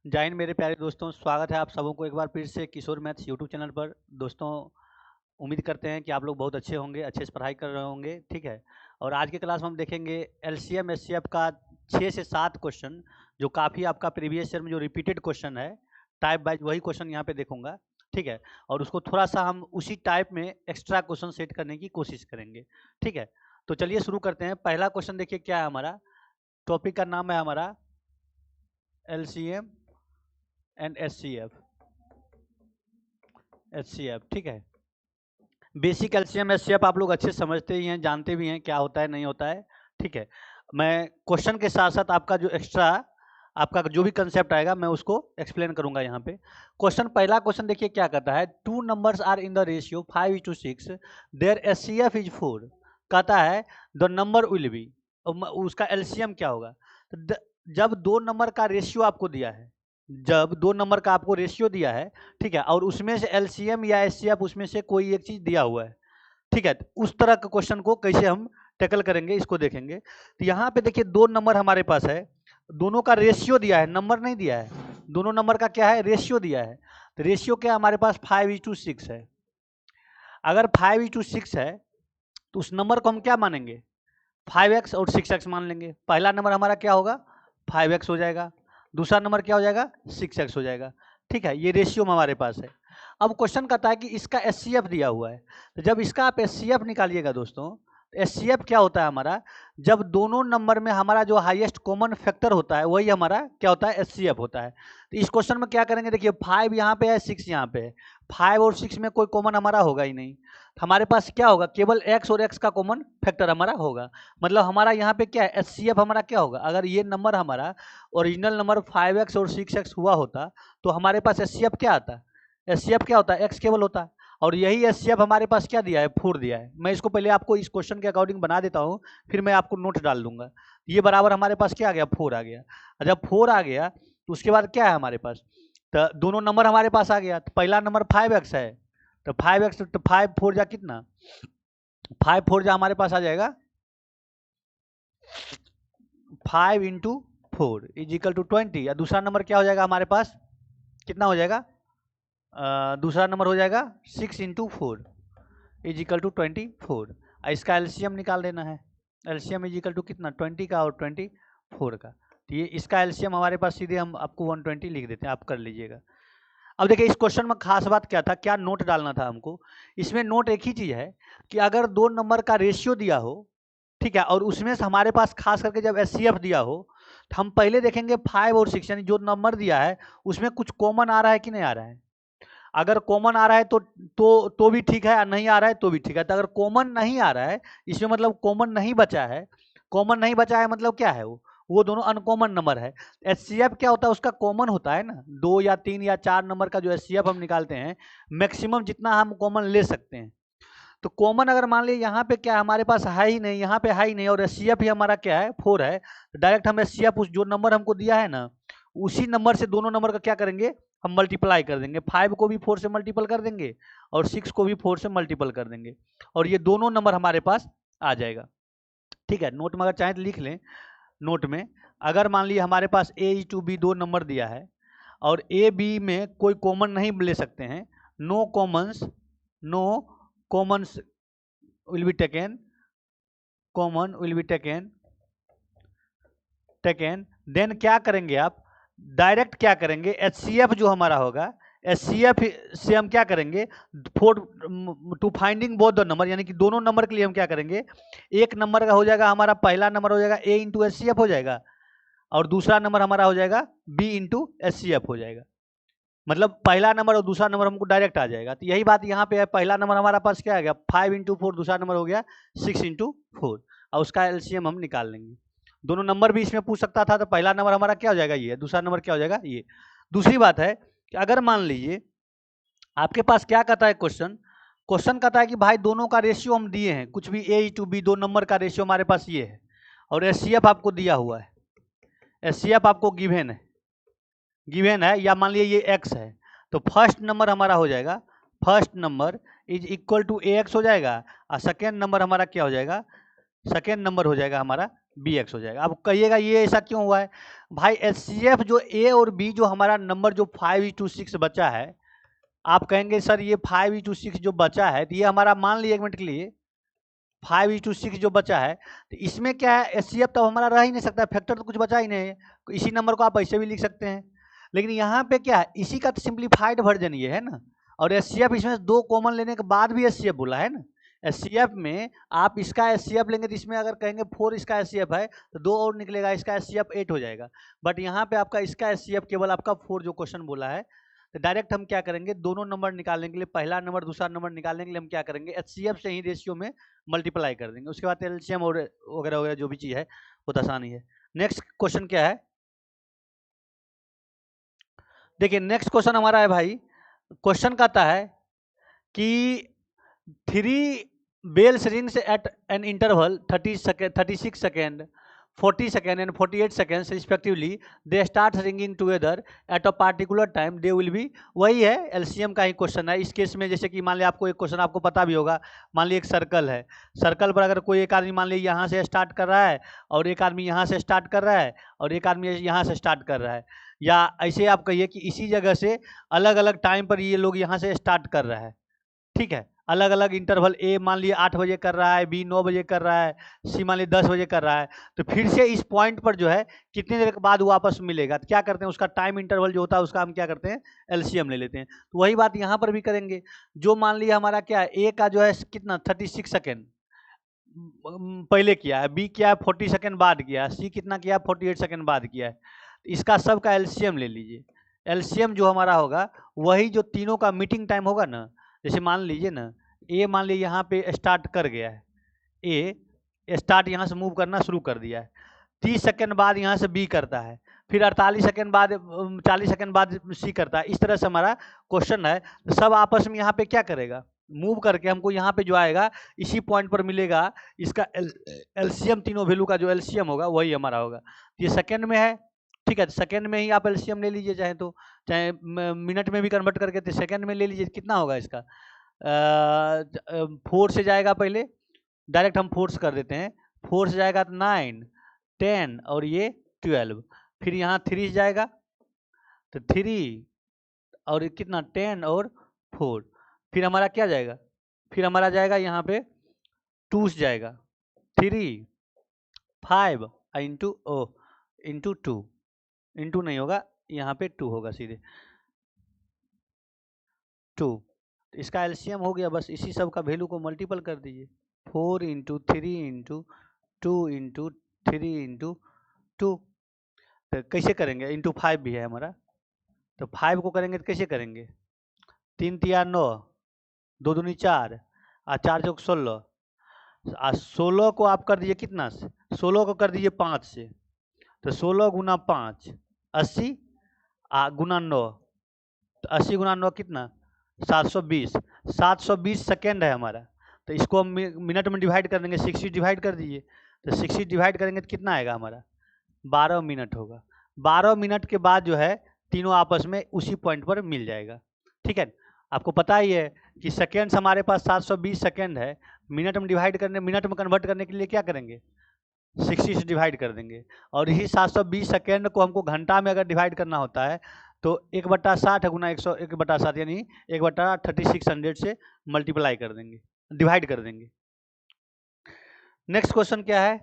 जय हिंद मेरे प्यारे दोस्तों, स्वागत है आप सबों को एक बार फिर से किशोर मैथ्स यूट्यूब चैनल पर। दोस्तों, उम्मीद करते हैं कि आप लोग बहुत अच्छे होंगे, अच्छे से पढ़ाई कर रहे होंगे, ठीक है। और आज के क्लास में हम देखेंगे एलसीएम एचसीएफ का 6 से 7 क्वेश्चन, जो काफ़ी आपका प्रीवियस ईयर में जो रिपीटेड क्वेश्चन है, टाइप वाइज वही क्वेश्चन यहाँ पे देखूंगा, ठीक है। और उसको थोड़ा सा हम उसी टाइप में एक्स्ट्रा क्वेश्चन सेट करने की कोशिश करेंगे, ठीक है। तो चलिए शुरू करते हैं। पहला क्वेश्चन देखिए क्या है हमारा। टॉपिक का नाम है हमारा एलसीएम एंड एचसीएफ, ठीक है। बेसिक एलसीएम एचसीएफ आप लोग अच्छे समझते ही हैं, जानते भी हैं क्या होता है नहीं होता है, ठीक है। मैं क्वेश्चन के साथ साथ आपका जो एक्स्ट्रा आपका जो भी कंसेप्ट आएगा मैं उसको एक्सप्लेन करूंगा यहाँ पे। क्वेश्चन, पहला क्वेश्चन देखिए क्या कहता है। Two numbers are in the ratio 5:6, their HCF is 4। कहता है द नंबर विल बी, उसका एलसीएम क्या होगा। तो जब दो नंबर का रेशियो आपको दिया है, जब दो नंबर का आपको रेशियो दिया है, ठीक है, और उसमें से एलसीएम या एचसीएफ उसमें से कोई एक चीज दिया हुआ है, ठीक है, तो उस तरह के क्वेश्चन को कैसे हम टैकल करेंगे इसको देखेंगे। तो यहाँ पे देखिए दो नंबर हमारे पास है, दोनों का रेशियो दिया है, नंबर नहीं दिया है। दोनों नंबर का क्या है, रेशियो दिया है। तो रेशियो क्या हमारे पास 5:6 है। अगर 5:6 है तो उस नंबर को हम क्या मानेंगे, 5x और 6x मान लेंगे। पहला नंबर हमारा क्या होगा, 5x हो जाएगा, दूसरा नंबर क्या हो जाएगा, 6x हो जाएगा, ठीक है। ये रेशियो हमारे पास है। अब क्वेश्चन कहता है कि इसका एचसीएफ दिया हुआ है। तो जब इसका आप एचसीएफ निकालिएगा दोस्तों, एचसीएफ क्या होता है हमारा, जब दोनों नंबर में हमारा जो हाईएस्ट कॉमन फैक्टर होता है वही हमारा क्या होता है, एचसीएफ होता है। तो इस क्वेश्चन में क्या करेंगे, देखिए 5 यहाँ पे है, 6 यहाँ पे है। 5 और 6 में कोई कॉमन हमारा होगा ही नहीं, हमारे पास क्या होगा, केवल x और x का कॉमन फैक्टर हमारा होगा। मतलब हमारा यहाँ पे क्या है, एचसीएफ हमारा क्या होगा। अगर ये नंबर हमारा ओरिजिनल नंबर 5x और 6x हुआ होता तो हमारे पास एचसीएफ क्या आता, एचसीएफ क्या होता है, x केवल होता है। और यही एचसीएफ हमारे पास क्या दिया है, 4 दिया है। मैं इसको पहले आपको इस क्वेश्चन के अकॉर्डिंग बना देता हूँ, फिर मैं आपको नोट डाल दूंगा। ये बराबर हमारे पास क्या आ गया, 4 आ गया। जब 4 आ गया तो उसके बाद क्या है हमारे पास, तो दोनों नंबर हमारे पास आ गया। तो पहला नंबर 5x है, तो 5x, तो 5 4 जा कितना, 5 4 जा हमारे पास आ जाएगा 5 × 4 = 20। या दूसरा नंबर क्या हो जाएगा हमारे पास, कितना हो जाएगा, दूसरा नंबर हो जाएगा 6 × 4 = 24। इसका एलसीएम निकाल देना है। एलसीएम = कितना, 20 का और 24 का। तो ये इसका एलसीएम हमारे पास सीधे हम आपको 120 लिख देते हैं, आप कर लीजिएगा। अब देखिए इस क्वेश्चन में खास बात क्या था, क्या नोट डालना था हमको। इसमें नोट एक ही चीज है कि अगर दो नंबर का रेशियो दिया हो, ठीक है, और उसमें से हमारे पास खास करके जब एचसीएफ दिया हो, तो हम पहले देखेंगे 5 और 6, यानी जो नंबर दिया है उसमें कुछ कॉमन आ रहा है कि नहीं आ रहा है। अगर कॉमन आ रहा है तो भी ठीक है, नहीं आ रहा है तो भी ठीक है। तो अगर कॉमन नहीं आ रहा है, इसमें मतलब कॉमन नहीं बचा है। कॉमन नहीं बचा है मतलब क्या है, वो दोनों अनकॉमन नंबर है। एचसीएफ क्या होता है, उसका कॉमन होता है ना, 2 या 3 या 4 नंबर का जो एचसीएफ हम निकालते हैं, मैक्सिमम जितना हम कॉमन ले सकते हैं। तो कॉमन अगर मान लीजिए यहाँ पे क्या हमारे पास है ही नहीं, यहाँ पे है ही नहीं, और एचसीएफ ही हमारा क्या है, 4 है, तो डायरेक्ट हम एचसीएफ उस जो नंबर हमको दिया है ना, उसी नंबर से दोनों नंबर का क्या करेंगे, हम मल्टीप्लाई कर देंगे। 5 को भी 4 से मल्टीपल कर देंगे और 6 को भी 4 से मल्टीपल कर देंगे, और ये दोनों नंबर हमारे पास आ जाएगा, ठीक है। नोट में अगर चाहें तो लिख लें। नोट में अगर मान लीजिए हमारे पास A/B 2 नंबर दिया है और A/B में कोई कॉमन नहीं ले सकते हैं, no commons will be taken, common will be taken, then क्या करेंगे आप, डायरेक्ट क्या करेंगे, एचसीएफ जो हमारा होगा, एचसीएफ से हम क्या करेंगे, for to finding both the number, यानी कि दोनों नंबर के लिए हम क्या करेंगे, एक नंबर का हो जाएगा हमारा, पहला नंबर हो जाएगा A × एचसीएफ हो जाएगा, और दूसरा नंबर हमारा हो जाएगा B × एचसीएफ हो जाएगा। मतलब पहला नंबर और दूसरा नंबर हमको डायरेक्ट आ जाएगा। तो यही बात यहाँ पे है, पहला नंबर हमारा पास क्या आ गया, 5 × 4, दूसरा नंबर हो गया 6 × 4, और उसका एलसीएम हम निकाल लेंगे। दोनों नंबर भी इसमें पूछ सकता था, तो पहला नंबर हमारा क्या हो जाएगा ये, दूसरा नंबर क्या हो जाएगा ये। दूसरी बात है कि अगर मान लीजिए आपके पास क्या कहता है क्वेश्चन कहता है कि भाई दोनों का रेशियो हम दिए हैं, कुछ भी A/B 2 नंबर का रेशियो हमारे पास ये है, और एचसीएफ आपको दिया हुआ है, एचसीएफ आपको गिवन है, या मान लीजिए ये x है, तो फर्स्ट नंबर हमारा हो जाएगा, फर्स्ट नंबर = AX हो जाएगा, और सेकेंड नंबर हमारा क्या हो जाएगा, सेकेंड नंबर हो जाएगा हमारा bx हो जाएगा। अब कहिएगा ये ऐसा क्यों हुआ है भाई? HCF जो a और b जो हमारा नंबर जो 5:6 बचा है, आप कहेंगे सर ये 5:6 जो बचा है, तो ये हमारा मान लीजिए 1 मिनट के लिए 5:6 जो बचा है, तो इसमें क्या है, HCF तो हमारा रह ही नहीं सकता, फैक्टर तो कुछ बचा ही नहीं है। इसी नंबर को आप ऐसे भी लिख सकते हैं, लेकिन यहाँ पे क्या है, इसी का सिंप्लीफाइड वर्जन ये है ना। और HCF इसमें 2 कॉमन लेने के बाद भी HCF बोला है ना। HCF में आप इसका HCF लेंगे तो इसमें अगर कहेंगे 4 इसका HCF है तो 2 और निकलेगा, इसका HCF 8 हो जाएगा। बट यहाँ पे आपका इसका HCF केवल आपका 4 जो क्वेश्चन बोला है, तो डायरेक्ट हम क्या करेंगे, दोनों नंबर निकालने के लिए, पहला नंबर दूसरा नंबर निकालने के लिए हम क्या करेंगे, HCF से ही रेशियो में मल्टीप्लाई कर देंगे। उसके बाद एलसीएम और वगैरह वगैरह जो भी चीज़ है वो तो आसानी है। नेक्स्ट क्वेश्चन क्या है, देखिए नेक्स्ट क्वेश्चन हमारा है भाई, क्वेश्चन कहता है कि 3 bells rings at an interval 36 second, 40 second and 48 seconds respectively, they start ringing together at a particular time, they will be, वही है एलसीएम का ही क्वेश्चन है। इस केस में जैसे कि मान लिया आपको एक क्वेश्चन आपको पता भी होगा, मान लिया एक सर्कल है, सर्कल पर अगर कोई एक आदमी मान लिया यहाँ से स्टार्ट कर रहा है और एक आदमी यहाँ से स्टार्ट कर रहा है और एक आदमी यहाँ से स्टार्ट कर रहा है, या ऐसे आप कहिए कि इसी जगह से अलग अलग टाइम पर ये लोग यहाँ से स्टार्ट कर रहा है, ठीक है, अलग अलग इंटरवल, ए मान लिए 8 बजे कर रहा है, बी 9 बजे कर रहा है, सी मान लिए 10 बजे कर रहा है, तो फिर से इस पॉइंट पर जो है कितनी देर के बाद वापस मिलेगा, तो क्या करते हैं, उसका टाइम इंटरवल जो होता है उसका हम क्या करते हैं, एलसीएम ले लेते हैं। तो वही बात यहाँ पर भी करेंगे, जो मान लिया हमारा क्या है, ए का जो है कितना 36 सेकेंड पहले किया है, बी क्या है 40 सेकेंड बाद किया है, सी कितना किया है 48 सेकेंड बाद किया है, इसका सब का एलसीएम ले लीजिए। एलसीएम जो हमारा होगा वही जो तीनों का मीटिंग टाइम होगा ना, जैसे मान लीजिए ना, ए मान लीजिए यहाँ पे स्टार्ट कर गया है, ए स्टार्ट यहाँ से मूव करना शुरू कर दिया है, 30 सेकंड बाद यहाँ से बी करता है, फिर 48 सेकंड बाद 40 सेकंड बाद सी करता है, इस तरह से हमारा क्वेश्चन है। तो सब आपस में यहाँ पे क्या करेगा, मूव करके हमको यहाँ पे जो आएगा इसी पॉइंट पर मिलेगा, इसका एलसीएम तीनों वैल्यू का जो एलसीएम होगा वही हमारा होगा। ये सेकंड में है, ठीक है, सेकंड में ही आप एलसीएम ले लीजिए, चाहे तो चाहे मिनट में भी कन्वर्ट करके तो सेकंड में ले लीजिए, कितना होगा इसका 4 से जाएगा, पहले डायरेक्ट हम 4 से कर देते हैं, 4 से जाएगा तो 9 10 और ये 12, फिर यहाँ 3 से जाएगा तो 3 और कितना 10 और 4, फिर हमारा क्या जाएगा, फिर हमारा जाएगा यहाँ पे 2 से जाएगा, 3 5 इंटू 2, इंटू नहीं होगा यहाँ पे 2 होगा सीधे 2, इसका एलसीएम हो गया, बस इसी सब का वैल्यू को मल्टीपल कर दीजिए, 4 इंटू 3 इंटू 2 इंटू 3 इंटू 2, तो कैसे करेंगे, इंटू 5 भी है हमारा, तो 5 को करेंगे तो कैसे करेंगे, 3 तिया 9, 2 दूनी 4 और 4 चौक 16, 16 को आप कर दीजिए कितना से, 16 को कर दीजिए 5 से, तो 16 गुना 5 80 गुना 9, तो 80 गुना 9 कितना 720, 720 सेकेंड है हमारा, तो इसको हम मिनट में डिवाइड कर देंगे, 60 डिवाइड कर दीजिए, तो 60 डिवाइड करेंगे तो कितना आएगा हमारा 12 मिनट होगा। 12 मिनट के बाद जो है तीनों आपस में उसी पॉइंट पर मिल जाएगा, ठीक है। आपको पता ही है कि सेकेंड्स हमारे पास 720 सेकेंड है, मिनट में डिवाइड करने, मिनट में कन्वर्ट करने के लिए क्या करेंगे 60 से डिवाइड कर देंगे, और यही 720 सेकेंड को हमको घंटा में अगर डिवाइड करना होता है तो 1/60 गुना 100 1/7 यानी 1/3600 से मल्टीप्लाई कर देंगे, डिवाइड कर देंगे। नेक्स्ट क्वेश्चन क्या है,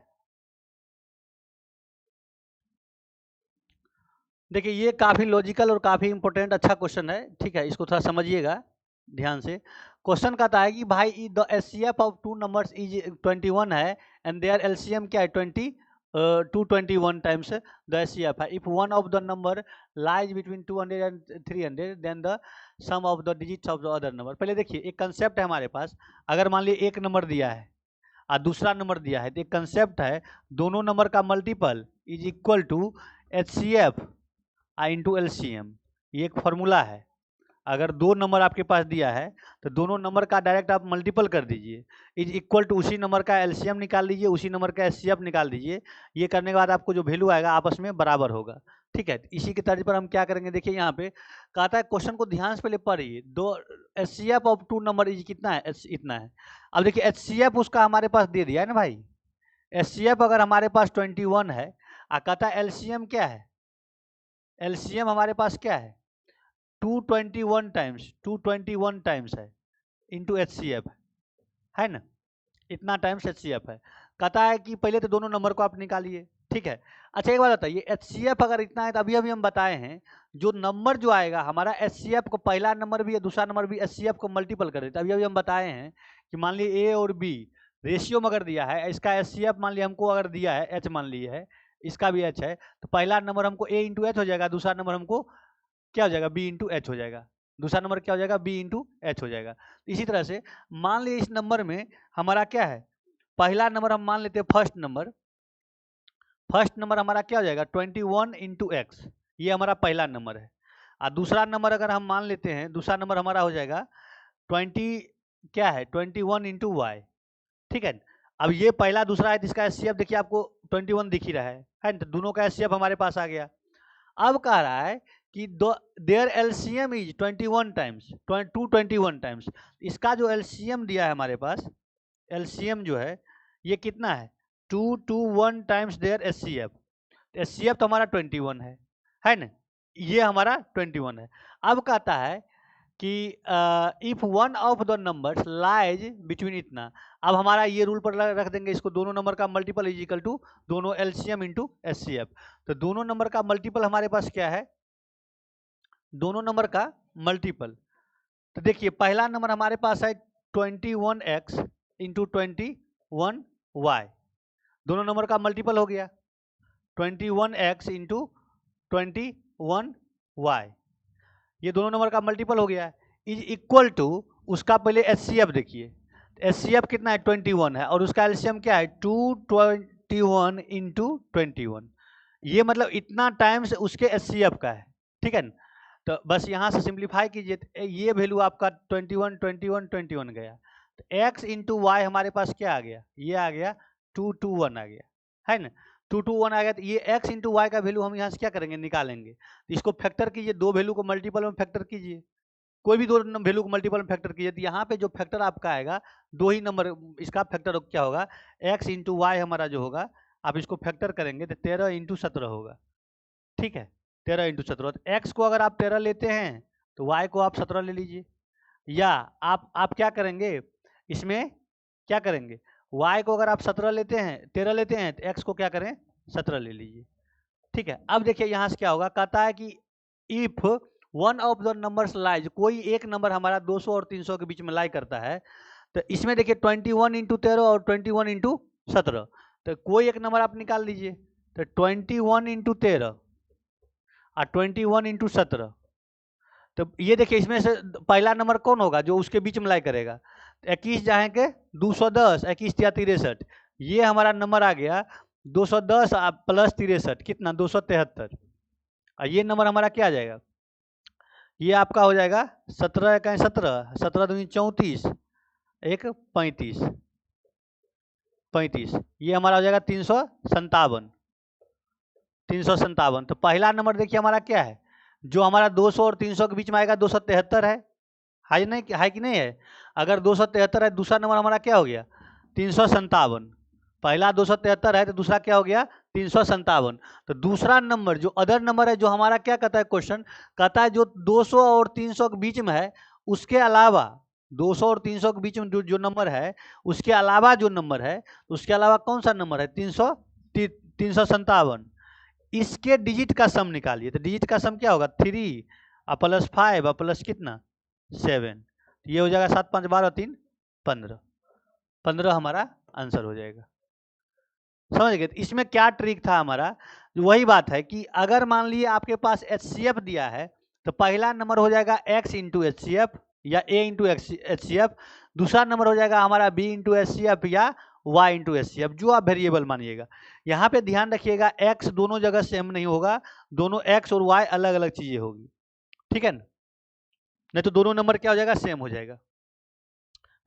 देखिए ये काफ़ी लॉजिकल और काफ़ी इंपॉर्टेंट अच्छा क्वेश्चन है, ठीक है, इसको थोड़ा समझिएगा ध्यान से। क्वेश्चन कहता है कि भाई the HCF of 2 numbers is 21 है एंड देयर एलसीएम क्या है 221 टाइम्स द एचसीएफ है। If one of the number lies between 200 and 300 then the sum of the digits of the other number. पहले देखिए एक कंसेप्ट है हमारे पास, अगर मान लीजिए एक नंबर दिया है और दूसरा नंबर दिया है, तो एक कंसेप्ट है दोनों नंबर का multiple is equal to HCF into LCM, ये एक फॉर्मूला है। अगर 2 नंबर आपके पास दिया है तो दोनों नंबर का डायरेक्ट आप मल्टीपल कर दीजिए, इज इक्वल टू उसी नंबर का एलसीएम निकाल लीजिए, उसी नंबर का एचसीएफ निकाल दीजिए, ये करने के बाद आपको जो वैल्यू आएगा आपस में बराबर होगा, ठीक है। इसी के तर्ज पर हम क्या करेंगे, देखिए यहाँ पे कहता है क्वेश्चन को ध्यान से पहले पढ़िए, दो एचसीएफ ऑफ 2 नंबर इज कितना है, इतना है। अब देखिए एचसीएफ उसका हमारे पास दे दिया है ना भाई, HCF अगर हमारे पास 21 है, कहता है LCM क्या है, LCM हमारे पास क्या है 221 टाइम्स है इंटू HCF है ना, इतना टाइम्स HCF है। कहता है कि पहले तो दोनों नंबर को आप निकालिए, ठीक है। अच्छा एक बात बताइए, HCF अगर इतना है तो अभी हम बताए हैं जो नंबर जो आएगा हमारा HCF को, पहला नंबर भी है दूसरा नंबर भी HCF को मल्टीपल कर देते, अभी हम बताए हैं कि मान लीजिए A और B रेशियो में अगर दिया है, इसका HCF मान लिया हमको अगर दिया है H मान लिया है, इसका भी H है, तो पहला नंबर हमको A इंटू H हो जाएगा, दूसरा नंबर हमको क्या हो जाएगा B इंटू H हो जाएगा, दूसरा नंबर क्या हो जाएगा B इंटू H हो जाएगा। इसी तरह से मान लीजिए इस नंबर में हमारा क्या है, पहला नंबर हम मान लेते हैं फर्स्ट नंबर हमारा क्या हो जाएगा 21 इंटू एक्स, ये हमारा पहला नंबर है। और दूसरा नंबर अगर हम मान लेते हैं, दूसरा नंबर हमारा हो जाएगा 20 क्या है 21 इंटू वाई, ठीक है। अब ये पहला दूसरा है, इसका HCF देखिए आपको 21 दिख ही रहा है ना, तो दोनों का HCF हमारे पास आ गया। अब कह रहा है कि their LCM is 21 times 221 times, इसका जो LCM दिया है हमारे पास, LCM जो है ये कितना है 221 टाइम्स देयर HCF तो हमारा 21 है ना, ये हमारा 21 है। अब कहता है कि if one of the numbers lies between इतना, अब हमारा ये रूल पर रख देंगे इसको, दोनों नंबर का मल्टीपल इज इक्वल टू दोनों LCM इंटू HCF। तो दोनों नंबर का मल्टीपल हमारे पास क्या है, दोनों नंबर का मल्टीपल, तो देखिए पहला नंबर हमारे पास है 21x इंटू 21y, दोनों नंबर का मल्टीपल हो गया 21x इंटू 21y, ये दोनों नंबर का मल्टीपल हो गया, इज इक्वल टू उसका पहले HCF देखिए, HCF कितना है 21 है और उसका LCM क्या है 221 इंटू 21, ये मतलब इतना टाइम्स उसके HCF का है, ठीक है ना। तो बस यहाँ से सिंप्लीफाई कीजिए, ये वैल्यू आपका 21 21 21 गया, तो x इंटू वाई हमारे पास क्या आ गया, ये आ गया 221 आ गया, है ना 221 आ गया। तो ये x इंटू वाई का वैल्यू हम यहाँ से क्या करेंगे निकालेंगे, तो इसको फैक्टर कीजिए, दो वैल्यू को मल्टीपल में फैक्टर कीजिए, कोई भी दो वैल्यू को मल्टीपल में फैक्टर कीजिए, तो यहाँ पे जो फैक्टर आपका आएगा दो ही नंबर, इसका फैक्टर क्या होगा x इंटू वाई हमारा जो होगा, आप इसको फैक्टर करेंगे तो 13 इंटू 17 होगा, ठीक है 13 इंटू 17। तो x को अगर आप 13 लेते हैं तो y को आप 17 ले लीजिए, या आप क्या करेंगे इसमें क्या करेंगे, y को अगर आप 17 लेते हैं 13 लेते हैं तो x को क्या करें 17 ले लीजिए, ठीक है। अब देखिए यहाँ से क्या होगा, कहता है कि if one of the numbers lies, कोई एक नंबर हमारा 200 और 300 के बीच में लाई करता है, तो इसमें देखिए 21 इंटू 13 और 21 इंटू 17, तो कोई एक नंबर आप निकाल लीजिए, तो 21 इंटू 13 और 21 इंटू 17, तो ये देखिए इसमें से पहला नंबर कौन होगा जो उसके बीच में लाई करेगा, 21 जाएंगे 210 21 या 63, ये हमारा नंबर आ गया 210 प्लस 63 कितना 273, और ये नंबर हमारा क्या आ जाएगा, ये आपका हो जाएगा 17 का 17 17 दूनी 34 एक 35, ये हमारा हो जाएगा 357। तो पहला नंबर देखिए हमारा क्या है, जो हमारा 200 और 300 के बीच में आएगा 273 है नहीं, है कि नहीं है, अगर 273 है, दूसरा नंबर हमारा क्या हो गया 357, पहला 273 है तो दूसरा क्या हो गया 357। तो दूसरा नंबर जो अदर नंबर है, जो हमारा क्या कहता है क्वेश्चन, कहता है जो 200 और 300 के बीच में है उसके अलावा, 200 और 300 के बीच में जो नंबर है उसके अलावा जो नंबर है, उसके अलावा कौन सा नंबर है 357, इसके डिजिट का सम निकालिए, तो डिजिट का सम क्या होगा 3 प्लस 5 प्लस कितना 7, ये हो जाएगा 7 5 12 3 15 हमारा आंसर हो जाएगा, समझ गए। तो इसमें क्या ट्रिक था हमारा, वही बात है कि अगर मान लीजिए आपके पास HCF दिया है तो पहला नंबर हो जाएगा x इंटू HCF या a इंटू HCF, दूसरा नंबर हो जाएगा हमारा b इंटू HCF या y इंटू HCF, जो आप वेरिएबल मानिएगा। यहाँ पे ध्यान रखिएगा x दोनों जगह सेम नहीं होगा, दोनों x और y अलग अलग चीजें होगी, ठीक है ना, नहीं तो दोनों नंबर क्या हो जाएगा सेम हो जाएगा।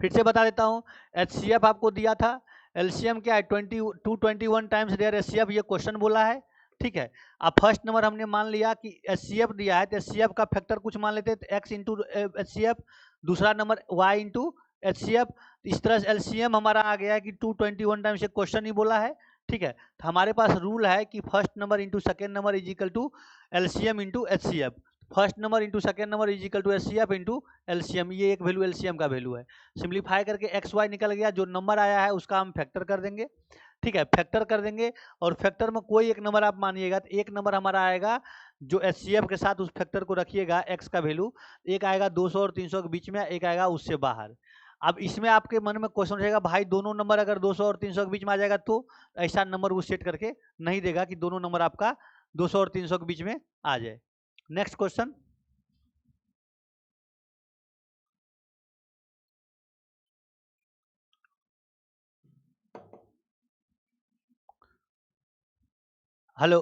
फिर से बता देता हूँ, HCF आपको दिया था, LCM क्या है 221 टाइम्स देयर HCF, ये क्वेश्चन बोला है, ठीक है। अब फर्स्ट नंबर हमने मान लिया कि HCF दिया है तो HCF का फैक्टर कुछ मान लेते हैं, तो x इंटू HCF, दूसरा नंबर y इंटू HCF। इस तरह से LCM हमारा आ गया है कि 221 टाइम्स से क्वेश्चन ही बोला है, ठीक है। तो हमारे पास रूल है कि first number into second number is equal to LCM into HCF। First number into second number is equal to HCF into LCM, ये एक वैल्यू LCM का वैल्यू है। सिंप्लीफाई करके XY निकल गया, जो नंबर आया है उसका हम फैक्टर कर देंगे, ठीक है, फैक्टर कर देंगे। और फैक्टर में कोई एक नंबर आप मानिएगा, तो एक नंबर हमारा आएगा जो HCF के साथ उस फैक्टर को रखिएगा x का वैल्यू, एक आएगा 200 और 300 के बीच में, एक आएगा उससे बाहर। अब इसमें आपके मन में क्वेश्चन रहेगा, भाई दोनों नंबर अगर 200 और 300 के बीच में आ जाएगा तो ऐसा नंबर वो सेट करके नहीं देगा कि दोनों नंबर आपका 200 और 300 के बीच में आ जाए। नेक्स्ट क्वेश्चन, हेलो,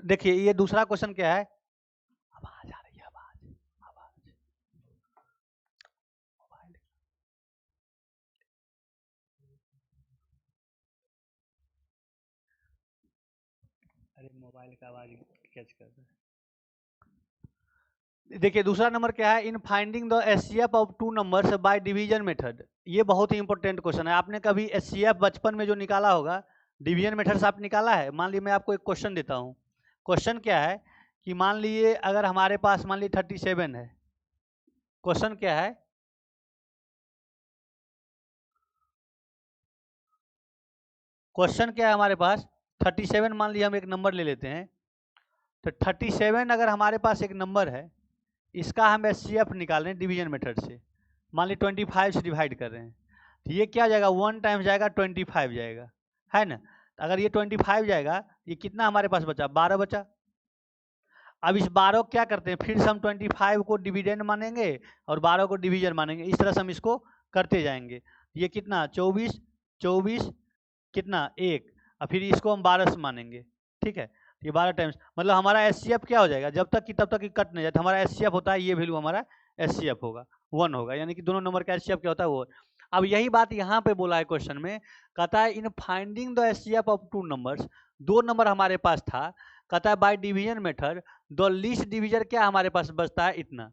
देखिए ये दूसरा क्वेश्चन क्या है, आवाज आ रही है, आवाज आवाज मोबाइल, अरे मोबाइल का आवाज कैच कर रहा है। देखिए दूसरा नंबर क्या है, in finding the HCF of two numbers by division method. ये बहुत ही इंपॉर्टेंट क्वेश्चन है। आपने कभी HCF बचपन में जो निकाला होगा, डिवीजन मेथड से आप निकाला है? मान लीजिए मैं आपको एक क्वेश्चन देता हूँ। क्वेश्चन क्या है कि मान लीजिए अगर हमारे पास मान लीजिए 37 है। क्वेश्चन क्या है, क्वेश्चन क्या है हमारे पास 37, मान लीजिए हम एक नंबर ले लेते हैं। तो 37 अगर हमारे पास एक नंबर है, इसका हम HCF निकाल रहे हैं डिवीजन मेथड से, मान लीजिए 25 से डिवाइड कर रहे हैं, तो ये क्या जाएगा, 1 टाइम्स जाएगा 25 जाएगा, है ना। अगर ये 25 जाएगा, ये कितना हमारे पास बचा, 12 बचा। अब इस 12 को क्या करते हैं, फिर से हम 25 को डिविडेंड मानेंगे और 12 को डिवीजन मानेंगे, इस तरह से हम इसको करते जाएंगे। ये कितना 24, 24 कितना 1, और फिर इसको हम 12 से मानेंगे, ठीक है। ये 12 टाइम्स, मतलब हमारा HCF क्या हो जाएगा, जब तक कि तब तक कट नहीं जाए, तो हमारा HCF होता है, ये वैल्यू हमारा HCF होगा 1 होगा, यानी कि दोनों नंबर का HCF क्या होता है, वो। अब यही बात यहाँ पे बोला है क्वेश्चन में, कहता है in finding the HCF of two numbers, दो नंबर हमारे पास था, कहता है by division method the least division क्या हमारे पास बचता है, इतना।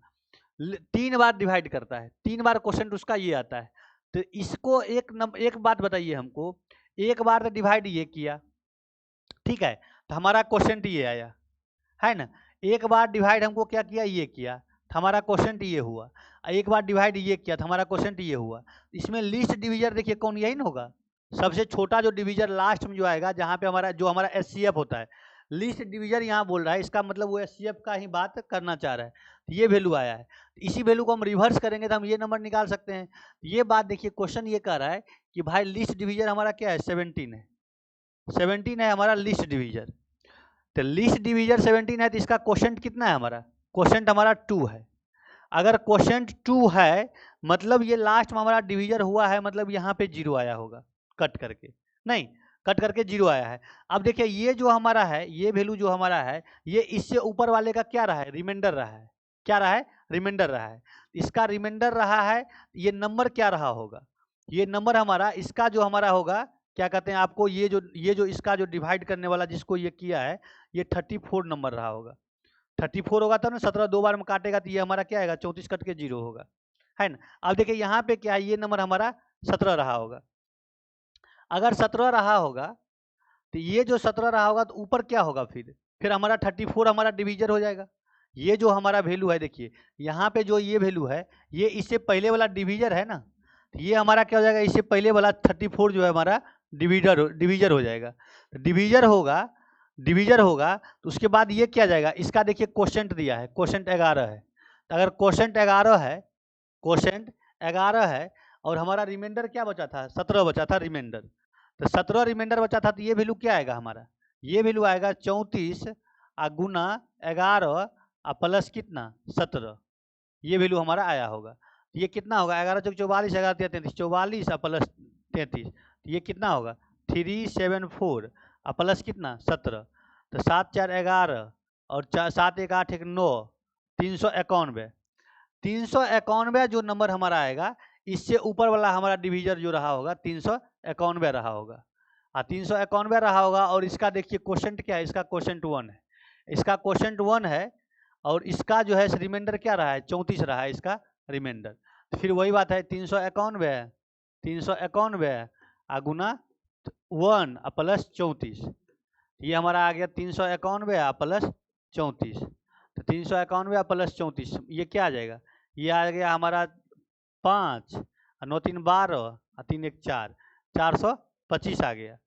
3 बार डिवाइड करता है, 3 बार क्वेश्चन उसका ये आता है। तो इसको एक बात बताइए हमको, एक बार तो डिवाइड ये किया, ठीक है, तो हमारा क्वेश्चन ये आया, है ना। एक बार डिवाइड हमको क्या किया, ये किया, तो हमारा क्वेश्चन ये हुआ। एक बार डिवाइड ये किया, तो हमारा क्वेश्चन ये हुआ। इसमें लीस्ट डिवीजर देखिए कौन, यही ना होगा, सबसे छोटा जो डिवीजर लास्ट में जो आएगा, जहाँ पे हमारा जो हमारा HCF होता है, लीस्ट डिवीजर यहाँ बोल रहा है, इसका मतलब वो HCF का ही बात करना चाह रहा है। तो ये वैल्यू आया है, इसी वैल्यू को हम रिवर्स करेंगे तो हम ये नंबर निकाल सकते हैं। ये बात देखिए, क्वेश्चन ये कह रहा है कि भाई लिस्ट डिवीजर हमारा क्या है, 17 है, 17 है हमारा लिस्ट डिवीजर। तो लिस्ट डिवीजर 17 है, तो इसका क्वोशंट कितना है हमारा, क्वोशंट हमारा 2 है। अगर क्वोशंट 2 है, मतलब ये लास्ट में हमारा डिवीजर हुआ है, मतलब यहाँ पे 0 आया होगा, कट करके नहीं, कट करके 0 आया है। अब देखिए ये जो हमारा है, ये वैल्यू जो हमारा है, ये इससे ऊपर वाले का क्या रहा है, रिमाइंडर रहा है, क्या रहा है, रिमाइंडर रहा है। इसका रिमाइंडर रहा है, ये नंबर क्या रहा होगा, ये नंबर हमारा, इसका जो हमारा होगा, क्या कहते हैं आपको, ये जो इसका जो डिवाइड करने वाला जिसको ये किया है, ये 34 नंबर रहा होगा। 34 होगा तब ना, 17 दो बार में काटेगा तो ये हमारा क्या आएगा, 34 कट के 0 होगा, है ना। अब देखिए यहाँ पे क्या है, ये नंबर हमारा 17 रहा होगा। अगर 17 रहा होगा, तो ये जो 17 रहा होगा, तो ऊपर क्या होगा, फिर हमारा 34 हमारा डिवीजर हो जाएगा। ये जो हमारा वैल्यू है, देखिए यहाँ पे जो ये वैल्यू है, ये इससे पहले वाला डिवीजर है ना, तो ये हमारा क्या हो जाएगा, इससे पहले वाला 34 जो है हमारा डिवीजर हो जाएगा। डिवीजर होगा तो उसके बाद ये क्या जाएगा, इसका देखिए क्वोशंट दिया है, क्वोशंट 11 है। तो अगर क्वोशंट 11 है, क्वोशंट 11 है, और हमारा रिमाइंडर क्या बचा था, 17 बचा था रिमाइंडर। तो 17 रिमाइंडर बचा था, तो ये वैल्यू क्या आएगा हमारा, ये वैल्यू आएगा 34 गुना 11 प्लस कितना 17, ये वैल्यू हमारा आया होगा। ये कितना होगा, 11 चौक 44, 11 33, 44 प्लस 33, ये कितना होगा 374 प्लस कितना 17, तो 7 4 11 और 7 1 8 1 9, 391। 391 जो नंबर हमारा आएगा, इससे ऊपर वाला हमारा डिवीजर जो रहा होगा 391 रहा होगा। 391 रहा होगा, और इसका देखिए क्वोशंट क्या है, इसका क्वोशंट 1 है, इसका क्वोशंट 1 है, और इसका जो है रिमाइंडर क्या रहा है, 34 रहा है इसका रिमाइंडर। तो फिर वही बात है 391 है, 391 है गुना 1 प्लस 34, ये हमारा आ गया 391 प्लस 34। तो 391 प्लस 34 ये क्या आ जाएगा, ये आ गया हमारा 5 9 3 12 3 1 4, 425 आ गया।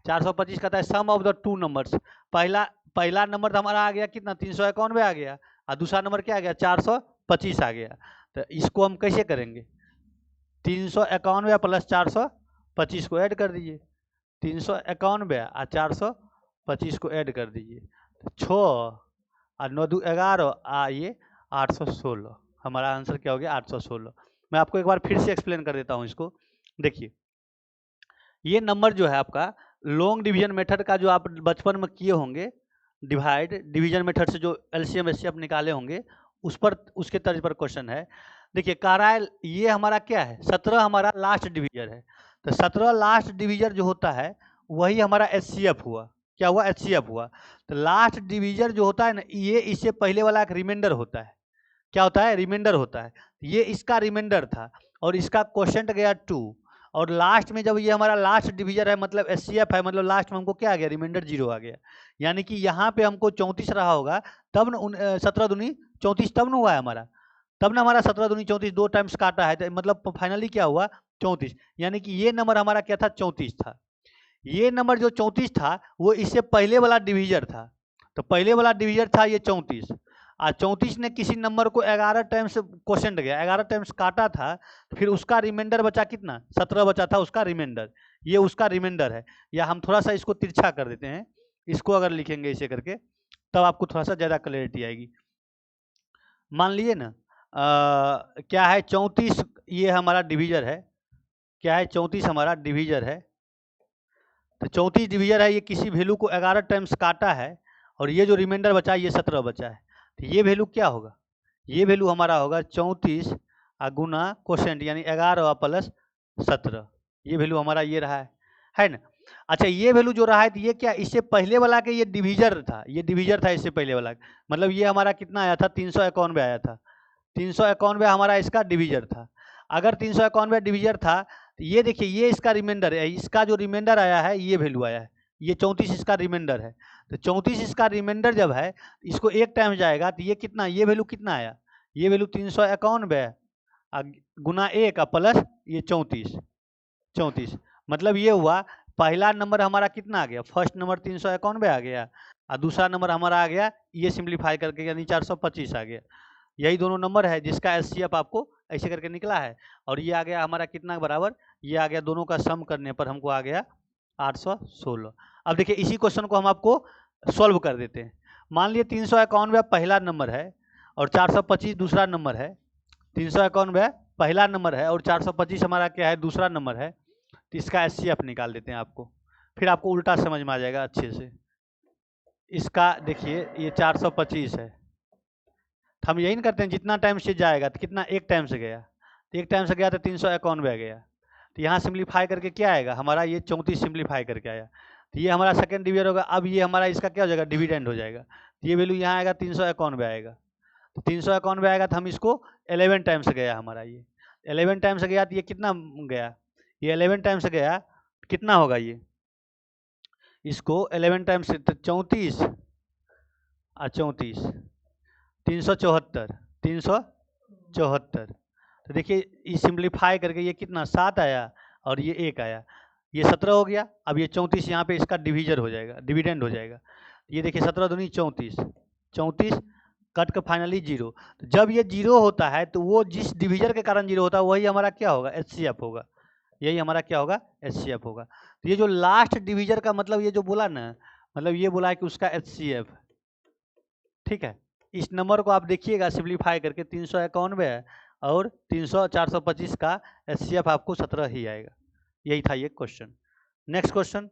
425 कहता है सम ऑफ द टू नंबर्स। पहला नंबर हमारा आ गया कितना 391 आ गया और दूसरा नंबर क्या आ गया 425 आ गया। तो इसको हम कैसे करेंगे, 391 प्लस 425 को ऐड कर दीजिए, 391 और 425 को ऐड कर दीजिए, 6 और 9 2 11 ये 816, हमारा आंसर क्या हो गया 816। मैं आपको एक बार फिर से एक्सप्लेन कर देता हूँ इसको। देखिए ये नंबर जो है आपका लॉन्ग डिवीजन मेथड का जो आप बचपन में किए होंगे, डिवीजन मेथड से जो एलसीएम एचसीएफ निकाले होंगे उस पर, उसके तर्ज पर क्वेश्चन है। देखिए काराइल ये हमारा क्या है 17 हमारा लास्ट डिवीजर है, तो 17 लास्ट डिवीजर जो होता है वही हमारा एचसीएफ हुआ। क्या हुआ, एचसीएफ हुआ। तो लास्ट डिवीजर जो होता है ना ये इससे पहले वाला एक रिमाइंडर होता है। क्या होता है, रिमाइंडर होता है। ये इसका रिमाइंडर था और इसका क्वोशेंट गया 2, और लास्ट में जब ये हमारा लास्ट डिवीजर है मतलब एचसीएफ है, मतलब लास्ट में हमको क्या आ गया, रिमाइंडर 0 आ गया। यानी कि यहाँ पे हमको 34 रहा होगा तब न 17 दूनी 34 तब न हुआ है हमारा, तब ना हमारा 17 दूनी 34 2 टाइम्स काटा है, तो मतलब फाइनली क्या हुआ 34। यानी कि ये नंबर हमारा क्या था 34 था। ये नंबर जो 34 था वो इससे पहले वाला डिवीजर था, तो पहले वाला डिवीजर था ये 34, और 34 ने किसी नंबर को 11 टाइम्स क्वोशेंट गया, 11 टाइम्स काटा था, फिर उसका रिमाइंडर बचा कितना 17 बचा था उसका रिमाइंडर, ये उसका रिमाइंडर है। या हम थोड़ा सा इसको तिरछा कर देते हैं, इसको अगर लिखेंगे इसे करके तब आपको थोड़ा सा ज़्यादा क्लैरिटी आएगी। मान लिए ना क्या है 34 ये हमारा डिवीजर है, क्या है 34 हमारा डिवीजर है। तो 34 डिवीजर है, ये किसी वैल्यू को 11 टाइम्स काटा है और ये जो रिमाइंडर बचा ये 17 बचा है। तो ये वैल्यू क्या होगा, ये वैल्यू हमारा होगा 34 गुना क्वोशेंट यानी 11 प्लस 17, ये वैल्यू हमारा ये रहा है ना। अच्छा ये वैल्यू जो रहा है तो ये क्या इससे पहले वाला के ये डिवीजर था, ये डिवीजर था इससे पहले वाला, मतलब ये हमारा कितना आया था 391 आया था, 391 हमारा इसका डिवीजर था। अगर 391 डिवीजर था तो ये देखिए ये इसका रिमाइंडर है, इसका जो रिमाइंडर आया है ये वैल्यू आया है, ये 34 इसका रिमाइंडर है। तो 34 इसका रिमाइंडर जब है इसको एक टाइम जाएगा तो ये कितना, ये वैल्यू कितना आया, ये वैल्यू 391 गुना 1 प्लस ये 34, मतलब ये हुआ पहला नंबर हमारा कितना आ गया, फर्स्ट नंबर 391 आ गया और दूसरा नंबर हमारा आ गया ये सिंप्लीफाई करके यानी 425 आ गया। यही दोनों नंबर है जिसका एचसीएफ आपको ऐसे करके निकला है, और ये आ गया हमारा कितना बराबर, ये आ गया दोनों का सम करने पर हमको आ गया 816। अब देखिए इसी क्वेश्चन को हम आपको सॉल्व कर देते हैं। मान लिए 391 पहला नंबर है और 425 दूसरा नंबर है, 391 पहला नंबर है और 425 हमारा क्या है दूसरा नंबर है, तो इसका एचसीएफ निकाल देते हैं आपको, फिर आपको उल्टा समझ में आ जाएगा अच्छे से। इसका देखिए ये 425 है, हम यही नहीं करते हैं जितना टाइम से जाएगा तो कितना एक टाइम से गया, तो एक टाइम से गया तो 391 गया, तो यहाँ सिंप्लीफाई करके क्या आएगा हमारा ये 34 सिंप्लीफाई करके आया, तो ये हमारा सेकंड डिवीजन होगा। अब ये हमारा इसका क्या हो जाएगा डिविडेंड हो जाएगा, तो ये वैल्यू यहाँ आएगा 391 आएगा, तो 391 आएगा तो हम इसको 11 टाइम्स गया हमारा, ये 11 टाइम्स गया तो ये कितना गया, ये 11 टाइम्स गया कितना होगा ये, इसको 11 टाइम्स से 34 और 34 374, 374, तो देखिए ये सिंप्लीफाई करके ये कितना 7 आया और ये 1 आया, ये 17 हो गया। अब ये 34 यहाँ पे इसका डिवीजर हो जाएगा, डिविडेंड हो जाएगा, ये देखिए 17 दूनी 34, 34 कट का फाइनली 0। तो जब ये 0 होता है तो वो जिस डिवीजर के कारण 0 होता है वही हमारा क्या होगा एचसीएफ होगा, यही हमारा क्या होगा एचसीएफ होगा। तो ये जो लास्ट डिवीजर का मतलब ये जो बोला ना, मतलब ये बोला है कि उसका एचसीएफ, ठीक है। इस नंबर को आप देखिएगा सिंप्लीफाई करके 391 है और 425 का एचसीएफ आपको 17 ही आएगा। यही था ये क्वेश्चन। नेक्स्ट क्वेश्चन,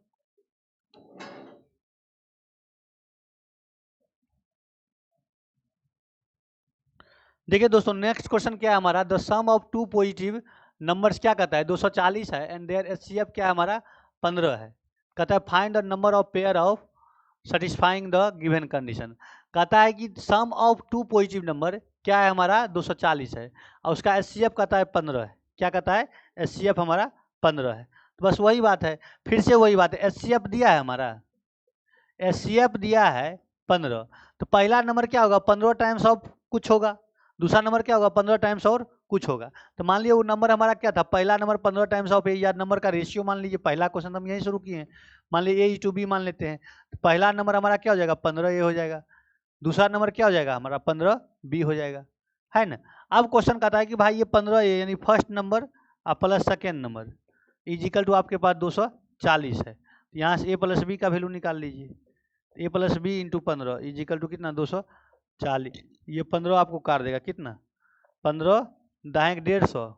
देखिए दोस्तों नेक्स्ट क्वेश्चन क्या है हमारा, the sum of two positive numbers क्या कहता है 240 है एंड देयर एचसीएफ क्या है हमारा 15 है। कहता है find the number of pair of satisfying the given condition. कहता है कि सम ऑफ टू पॉजिटिव नंबर, क्या है हमारा 240 है, और उसका एचसीएफ कहता है 15 है। क्या कहता है? एचसीएफ हमारा 15 है। तो बस वही बात है, फिर से वही बात है, एचसीएफ दिया है हमारा, एचसीएफ दिया है 15, तो पहला नंबर क्या होगा? 15 टाइम्स ऑफ कुछ होगा, दूसरा नंबर क्या होगा? 15 टाइम्स और कुछ होगा। तो मान लीजिए वो नंबर हमारा क्या था? पहला नंबर 15 टाइम्स ऑफ ए, या नंबर का रेशियो मान लीजिए, पहला क्वेश्चन हम यहीं शुरू किए हैं, मान लीजिए ए टू बी मान लेते हैं, तो पहला नंबर हमारा क्या हो जाएगा? 15 ए हो जाएगा, दूसरा नंबर क्या हो जाएगा हमारा? 15 बी हो जाएगा, है ना। अब क्वेश्चन कहता है कि भाई ये 15 ए यानी first number plus second number equal to आपके पास 240 है, तो यहाँ से ए प्लस बी का वैल्यू निकाल लीजिए। A plus B into 15 equal to कितना? 240। ये 15 आपको काट देगा कितना? 15 दाएं 150,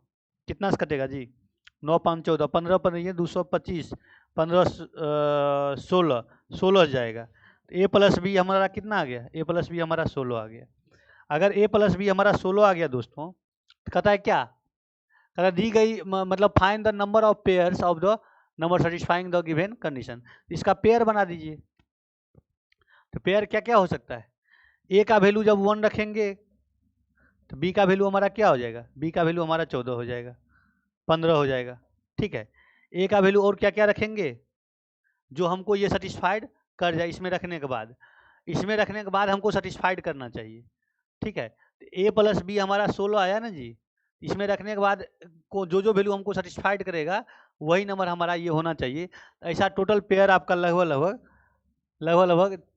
कितना से कटेगा जी? 9 5 14, 15 पर ये 225, 15 16, 16 जाएगा। तो ए प्लस बी हमारा कितना आ गया? ए प्लस बी हमारा 16 आ गया। अगर ए प्लस बी हमारा 16 आ गया दोस्तों, तो कहता है क्या? कहता दी गई मतलब find the number of pairs of the number satisfying the given condition. इसका पेयर बना दीजिए। तो पेयर क्या क्या हो सकता है? ए का वैल्यू जब 1 रखेंगे तो बी का वैल्यू हमारा क्या हो जाएगा? बी का वैल्यू हमारा 14 हो जाएगा, 15 हो जाएगा, ठीक है। ए का वैल्यू और क्या क्या रखेंगे जो हमको ये सेटिस्फाइड कर जाए, इसमें रखने के बाद, इसमें रखने के बाद हमको सेटिस्फाइड करना चाहिए, ठीक है। तो ए प्लस बी हमारा 16 आया ना जी, इसमें रखने के बाद को जो जो वैल्यू हमको सेटिस्फाइड करेगा वही नंबर हमारा ये होना चाहिए। ऐसा टोटल पेयर आपका लगभग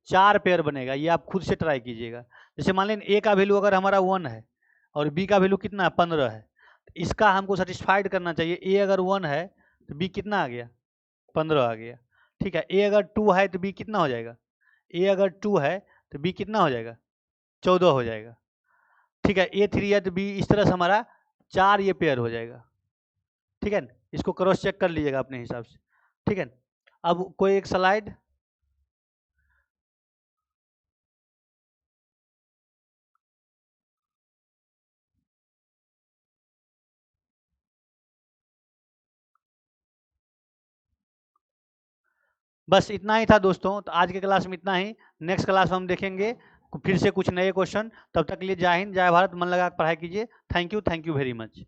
4 पेयर बनेगा। ये आप खुद से ट्राई कीजिएगा। जैसे मान लें ए का वैल्यू अगर हमारा 1 है और बी का वैल्यू कितना है? 15 है, तो इसका हमको सेटिस्फाइड करना चाहिए। ए अगर 1 है तो बी कितना आ गया? 15 आ गया, ठीक है। ए अगर 2 है तो बी कितना हो जाएगा? ए अगर 2 है तो बी कितना हो जाएगा? 14 हो जाएगा, ठीक है। ए 3 है तो बी, इस तरह से हमारा 4 ये पेयर हो जाएगा, ठीक है। इसको क्रॉस चेक कर लीजिएगा अपने हिसाब से, ठीक है। अब कोई एक स्लाइड, बस इतना ही था दोस्तों। तो आज के क्लास में इतना ही, नेक्स्ट क्लास में हम देखेंगे फिर से कुछ नए क्वेश्चन। तब तक के लिए जय हिंद, जय भारत, मन लगा कर पढ़ाई कीजिए। Thank you very much.